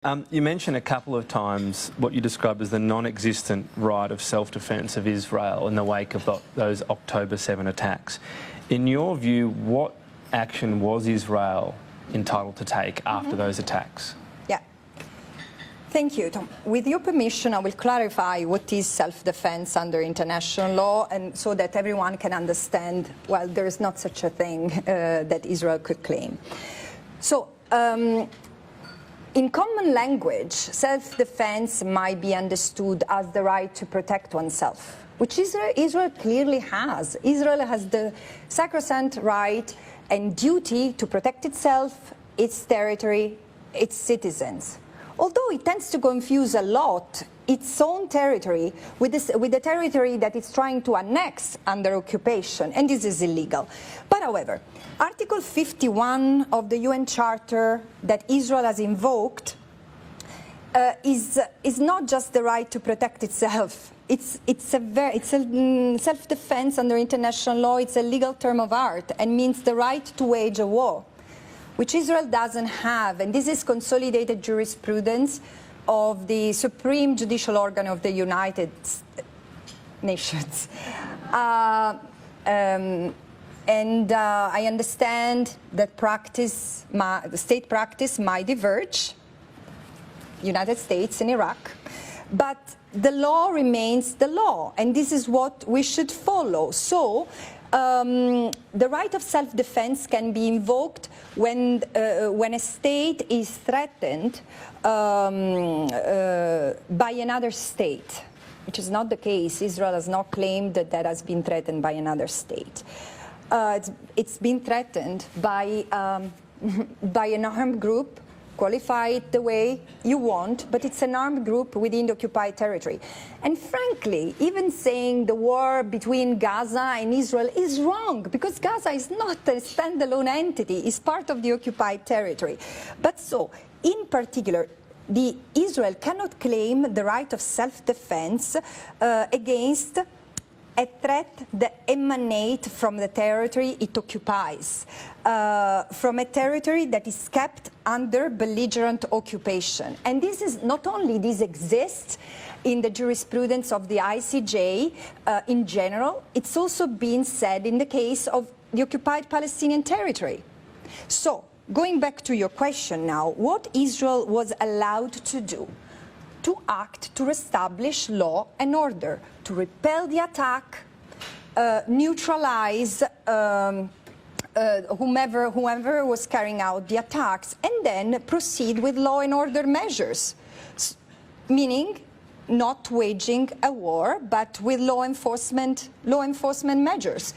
You mentioned a couple of times what you described as the non-existent right of self-defence of Israel in the wake of those October 7 attacks. In your view, what action was Israel entitled to take after those attacks? Yeah. Thank you, Tom. With your permission, I will clarify what is self-defense under international law, and so that everyone can understand, well, there is not such a thing that Israel could claim. So, in common language, self-defense might be understood as the right to protect oneself, which Israel clearly has. Israel has the sacrosanct right and duty to protect itself, its territory, its citizens. Although it tends to confuse a lot its own territory with the territory that it's trying to annex under occupation, and this is illegal. But however, Article 51 of the UN Charter that Israel has invoked is not just the right to protect itself. It's a self-defense under international law. It's a legal term of art and means the right to wage a war, which Israel doesn't have. And this is consolidated jurisprudence of the supreme judicial organ of the United Nations. I understand that state practice might diverge, United States and Iraq, but the law remains the law, and this is what we should follow. So the right of self-defense can be invoked when a state is threatened by another state, which is not the case. Israel has not claimed that that has been threatened by another state. It's been threatened by an armed group. Qualify it the way you want, but it's an armed group within the occupied territory. And frankly, even saying the war between Gaza and Israel is wrong, because Gaza is not a standalone entity, it's part of the occupied territory. But so, in particular, Israel cannot claim the right of self-defense against a threat that emanates from the territory it occupies, from a territory that is kept under belligerent occupation. And this is not only this exists in the jurisprudence of the ICJ in general, it's also been said in the case of the occupied Palestinian territory. So, going back to your question now, what Israel was allowed to do? To act to reestablish law and order, to repel the attack, neutralize whomever was carrying out the attacks, and then proceed with law and order measures, meaning not waging a war, but with law enforcement measures.